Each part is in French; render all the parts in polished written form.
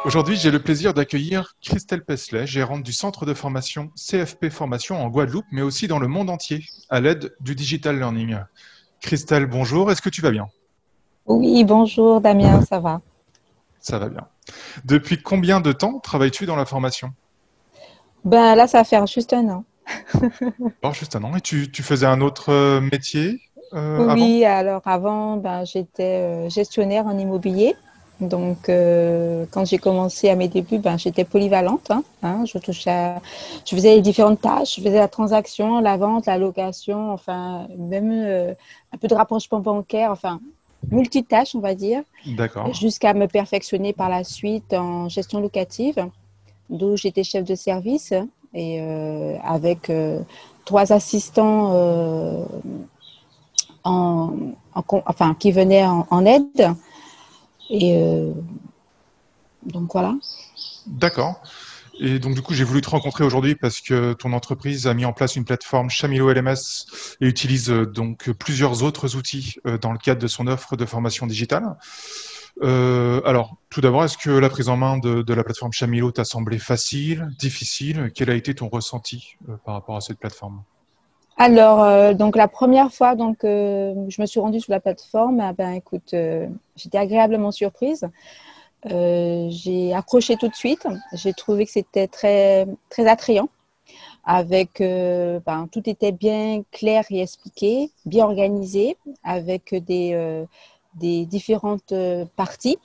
Aujourd'hui, j'ai le plaisir d'accueillir Christelle Pesley, gérante du centre de formation CFP Formation en Guadeloupe, mais aussi dans le monde entier, à l'aide du digital learning. Christelle, bonjour, est-ce que tu vas bien? Oui, bonjour Damien, ça va? Ça va bien. Depuis combien de temps travailles-tu dans la formation? Ben là, ça va faire juste un an. Alors, juste un an. Et tu faisais un autre métier avant? Oui, alors avant, ben, j'étais gestionnaire en immobilier. Donc, quand j'ai commencé à mes débuts, ben, j'étais polyvalente. Je faisais les différentes tâches. Je faisais la transaction, la vente, la location, enfin, même un peu de rapprochement bancaire, enfin, multitâches, on va dire, D'accord. jusqu'à me perfectionner par la suite en gestion locative, d'où j'étais chef de service et avec trois assistants enfin, qui venaient en aide. Et donc voilà. D'accord. Et donc, du coup, j'ai voulu te rencontrer aujourd'hui parce que ton entreprise a mis en place une plateforme Chamilo LMS et utilise donc plusieurs autres outils dans le cadre de son offre de formation digitale. Alors, tout d'abord, est-ce que la prise en main de la plateforme Chamilo t'a semblé facile, difficile? Quel a été ton ressenti par rapport à cette plateforme? Alors, donc la première fois je me suis rendue sur la plateforme, ben écoute, j'étais agréablement surprise. J'ai accroché tout de suite. J'ai trouvé que c'était très, très attrayant. Avec, tout était bien clair et expliqué, bien organisé, avec des différentes parties.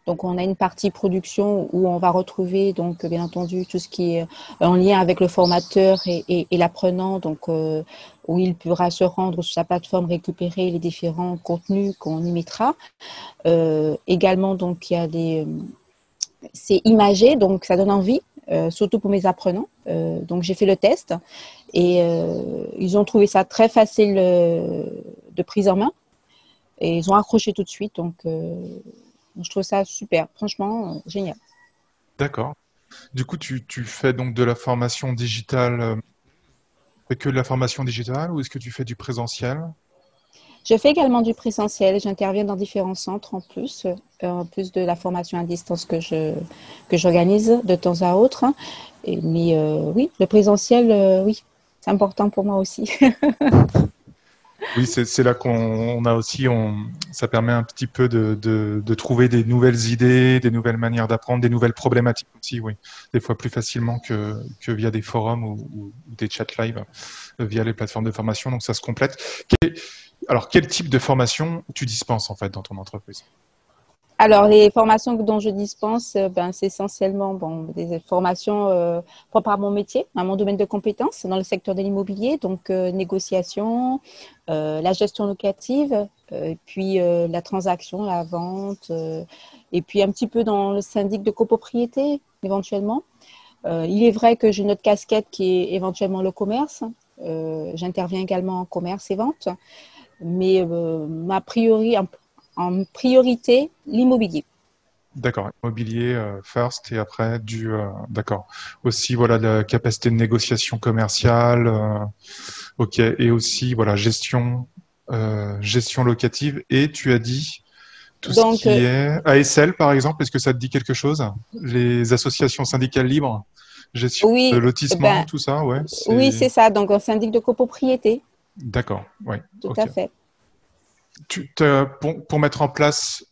Donc, on a une partie production où on va retrouver, donc, bien entendu, tout ce qui est en lien avec le formateur et l'apprenant, donc, où il pourra se rendre sur sa plateforme, récupérer les différents contenus qu'on y mettra. Également, donc, c'est imagé, donc ça donne envie, surtout pour mes apprenants. Donc, j'ai fait le test et ils ont trouvé ça très facile de prise en main et ils ont accroché tout de suite. Donc, je trouve ça super, franchement, génial. D'accord. Du coup, tu fais donc de la formation digitale, que de la formation digitale ou est-ce que tu fais du présentiel? Je fais également du présentiel. J'interviens dans différents centres en plus de la formation à distance que j'organise de temps à autre. Mais oui, le présentiel, oui, c'est important pour moi aussi. Oui, c'est là qu'on a aussi, ça permet un petit peu de trouver des nouvelles idées, des nouvelles manières d'apprendre, des nouvelles problématiques aussi, oui. Des fois plus facilement que via des forums ou des chats live, via les plateformes de formation. Donc ça se complète. Alors, quel type de formation tu dispenses en fait dans ton entreprise? Alors, les formations dont je dispense, ben, c'est essentiellement des formations propres à mon métier, à mon domaine de compétences dans le secteur de l'immobilier, donc négociation, la gestion locative, puis la transaction, la vente, et puis un petit peu dans le syndic de copropriété éventuellement. Il est vrai que j'ai une autre casquette qui est éventuellement le commerce. J'interviens également en commerce et vente, mais en priorité, l'immobilier. D'accord, immobilier first et après d'accord. Aussi voilà la capacité de négociation commerciale, ok, et aussi voilà gestion locative. Et tu as dit tout ce Donc, qui est ASL par exemple. Est-ce que ça te dit quelque chose? Les associations syndicales libres, gestion de oui, lotissement, ben, tout ça, ouais, oui, c'est c'est ça. Donc, un syndic de copropriété, d'accord, ouais, tout à ok. fait. Pour mettre en place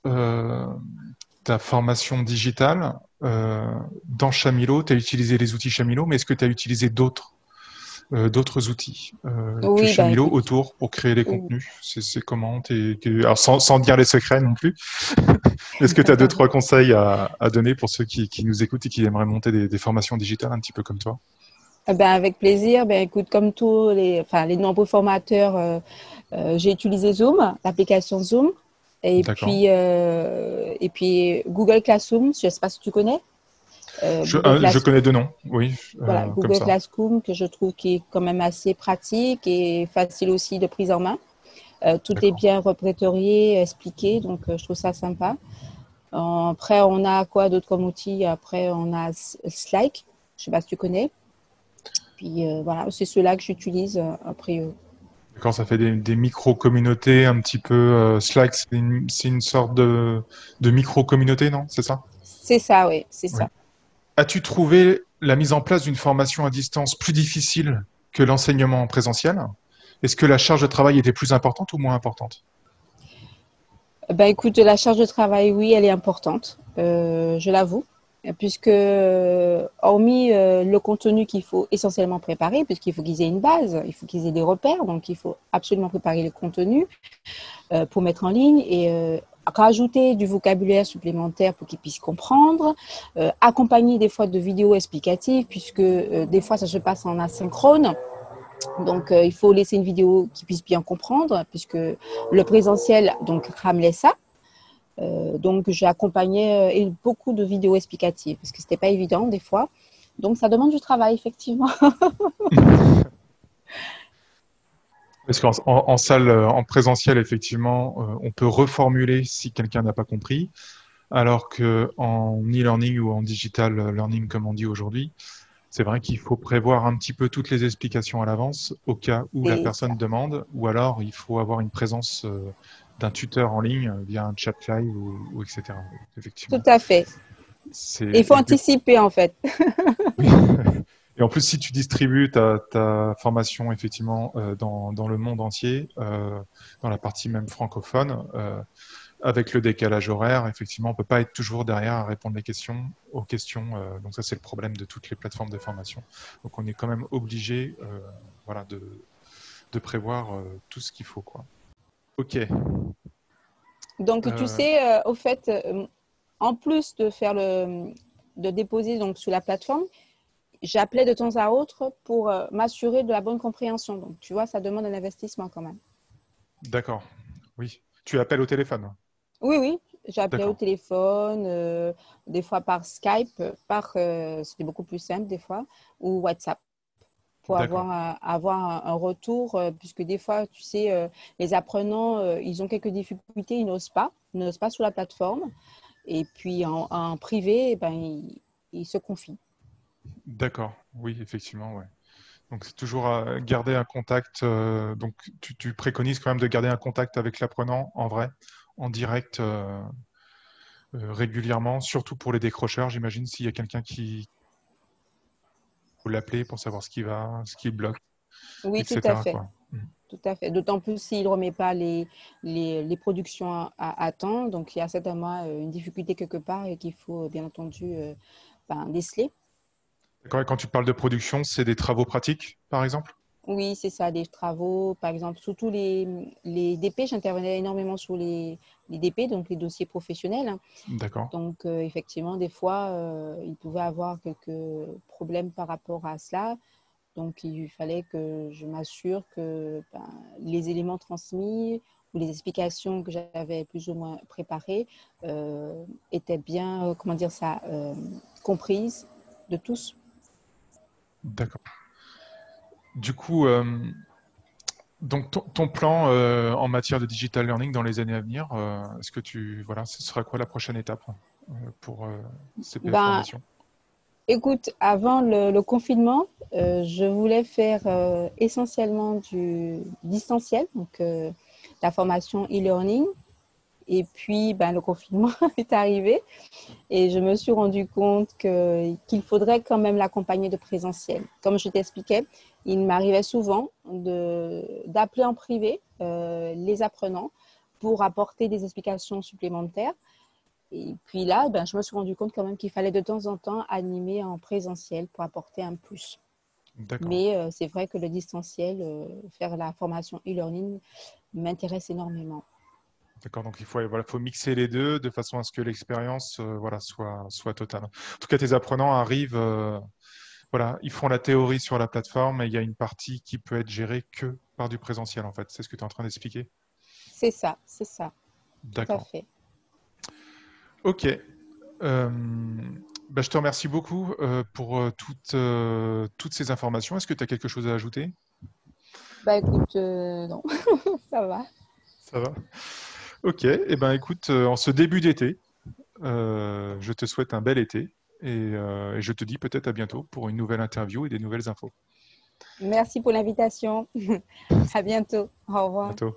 ta formation digitale, dans Chamilo, tu as utilisé les outils Chamilo, mais est-ce que tu as utilisé d'autres outils que Oui, ben Chamilo écoute, autour pour créer les ou- contenus? C'est comment alors sans dire les secrets non plus, est-ce que tu as deux, trois conseils à donner pour ceux qui nous écoutent et qui aimeraient monter des formations digitales un petit peu comme toi? ben, avec plaisir. Ben écoute, comme tous les nombreux formateurs, j'ai utilisé Zoom, l'application Zoom, D'accord. et puis Google Classroom. Je ne sais pas si tu connais. Google Je Classroom. connais deux noms, oui, Voilà, comme Google ça. Classroom, que je trouve qui est quand même assez pratique et facile aussi de prise en main. Tout est D'accord. bien répertorié, expliqué, donc je trouve ça sympa. Après, on a quoi d'autre comme outil? Après, on a Slack. Je ne sais pas si tu connais. Puis voilà, c'est ceux-là que j'utilise après. D'accord, ça fait des micro-communautés un petit peu. Slack, c'est une sorte de micro-communauté, non? C'est ça? C'est ça, oui, c'est Oui. ça. As-tu trouvé la mise en place d'une formation à distance plus difficile que l'enseignement en présentiel? Est-ce que la charge de travail était plus importante ou moins importante? Ben, écoute, la charge de travail, oui, elle est importante, je l'avoue, puisque hormis le contenu qu'il faut essentiellement préparer, puisqu'il faut qu'ils aient une base, il faut qu'ils aient des repères, donc il faut absolument préparer le contenu pour mettre en ligne et rajouter du vocabulaire supplémentaire pour qu'ils puissent comprendre, accompagner des fois de vidéos explicatives, puisque des fois ça se passe en asynchrone. Donc, il faut laisser une vidéo qui puisse bien comprendre, puisque le présentiel donc ramenait ça. Donc, j'ai accompagné beaucoup de vidéos explicatives, parce que c'était pas évident des fois. Donc, ça demande du travail, effectivement. Parce en salle, en présentiel, effectivement, on peut reformuler si quelqu'un n'a pas compris, alors que en e-learning ou en digital learning, comme on dit aujourd'hui, c'est vrai qu'il faut prévoir un petit peu toutes les explications à l'avance au cas où la C'est ça. personne demande, ou alors il faut avoir une présence d'un tuteur en ligne via un chat live ou etc. Tout Effectivement, à fait. Il c'est faut anticiper, en fait. oui. Et en plus, si tu distribues ta formation effectivement dans le monde entier, dans la partie même francophone, avec le décalage horaire, effectivement, on peut pas être toujours derrière à répondre aux questions. Donc ça, c'est le problème de toutes les plateformes de formation. Donc on est quand même obligé, voilà, de prévoir tout ce qu'il faut, quoi. Ok. Donc, tu Euh, sais, au fait, en plus de de déposer donc sur la plateforme, j'appelais de temps à autre pour m'assurer de la bonne compréhension. Donc, tu vois, ça demande un investissement quand même. d'accord. Oui. Tu appelles au téléphone. Oui, oui, j'appelais au D'accord. téléphone, des fois par Skype, c'était beaucoup plus simple des fois, ou WhatsApp, pour D'accord. avoir un retour, puisque des fois, tu sais, les apprenants, ils ont quelques difficultés, ils n'osent pas sur la plateforme, et puis en privé, eh ben, ils se confient. D'accord. Oui, effectivement, ouais. Donc, c'est toujours à garder un contact. Donc, tu préconises quand même de garder un contact avec l'apprenant en vrai, en direct, régulièrement, surtout pour les décrocheurs. J'imagine s'il y a quelqu'un qui faut l'appeler pour savoir ce qui va, ce qui bloque, Oui, tout à etc., fait. quoi. Mm. Tout à fait. D'autant plus s'il ne remet pas les productions à temps. Donc, il y a certainement une difficulté quelque part et qu'il faut, bien entendu, déceler. D'accord. Et quand tu parles de production, c'est des travaux pratiques, par exemple? Oui, c'est ça, des travaux, par exemple, surtout les DP, j'intervenais énormément sur les DP, donc les dossiers professionnels, hein. D'accord. Donc, effectivement, des fois, il pouvait avoir quelques problèmes par rapport à cela. Donc, il fallait que je m'assure que les éléments transmis ou les explications que j'avais plus ou moins préparées étaient bien, comment dire ça, comprises de tous. D'accord. Du coup, donc ton plan en matière de digital learning dans les années à venir, est-ce que voilà, ce sera quoi la prochaine étape pour CPF Ben, Formation? écoute, avant le confinement, je voulais faire essentiellement du distanciel, donc la formation e-learning. Et puis, le confinement est arrivé et je me suis rendu compte qu'il faudrait quand même l'accompagner de présentiel. Comme je t'expliquais, il m'arrivait souvent d'appeler en privé les apprenants pour apporter des explications supplémentaires. Et puis là, je me suis rendu compte quand même qu'il fallait de temps en temps animer en présentiel pour apporter un plus. D'accord. Mais c'est vrai que le distanciel, faire la formation e-learning m'intéresse énormément. D'accord, donc voilà, faut mixer les deux de façon à ce que l'expérience voilà, soit totale. En tout cas, tes apprenants arrivent, voilà, ils font la théorie sur la plateforme et il y a une partie qui peut être gérée que par du présentiel, en fait. C'est ce que tu es en train d'expliquer? C'est ça, tout à D'accord. fait. Ok. Euh, bah, je te remercie beaucoup pour toutes ces informations. Est-ce que tu as quelque chose à ajouter? Bah écoute, non, ça va. Ça va? Ok. Eh ben, écoute, en ce début d'été, Je te souhaite un bel été et je te dis peut-être à bientôt pour une nouvelle interview et des nouvelles infos. Merci pour l'invitation. À bientôt. Au revoir. À bientôt.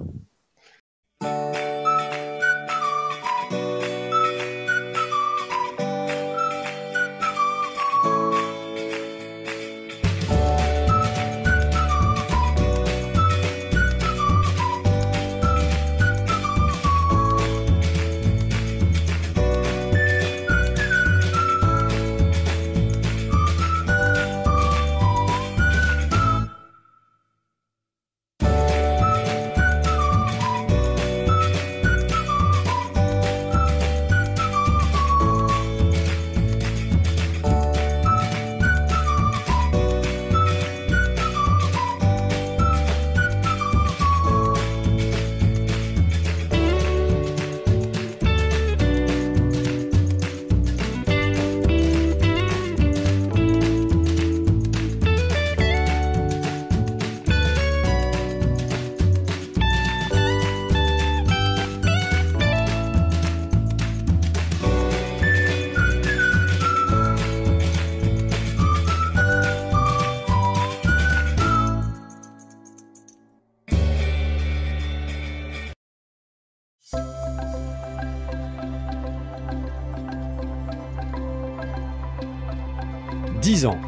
Dix ans.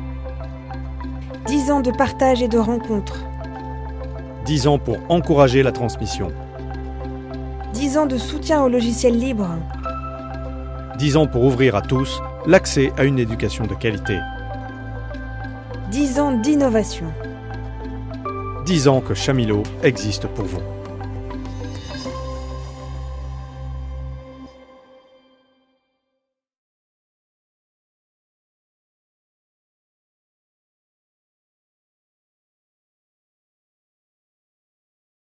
10 ans de partage et de rencontres. 10 ans pour encourager la transmission. 10 ans de soutien aux logiciels libres. 10 ans pour ouvrir à tous l'accès à une éducation de qualité. 10 ans d'innovation. 10 ans que Chamilo existe pour vous.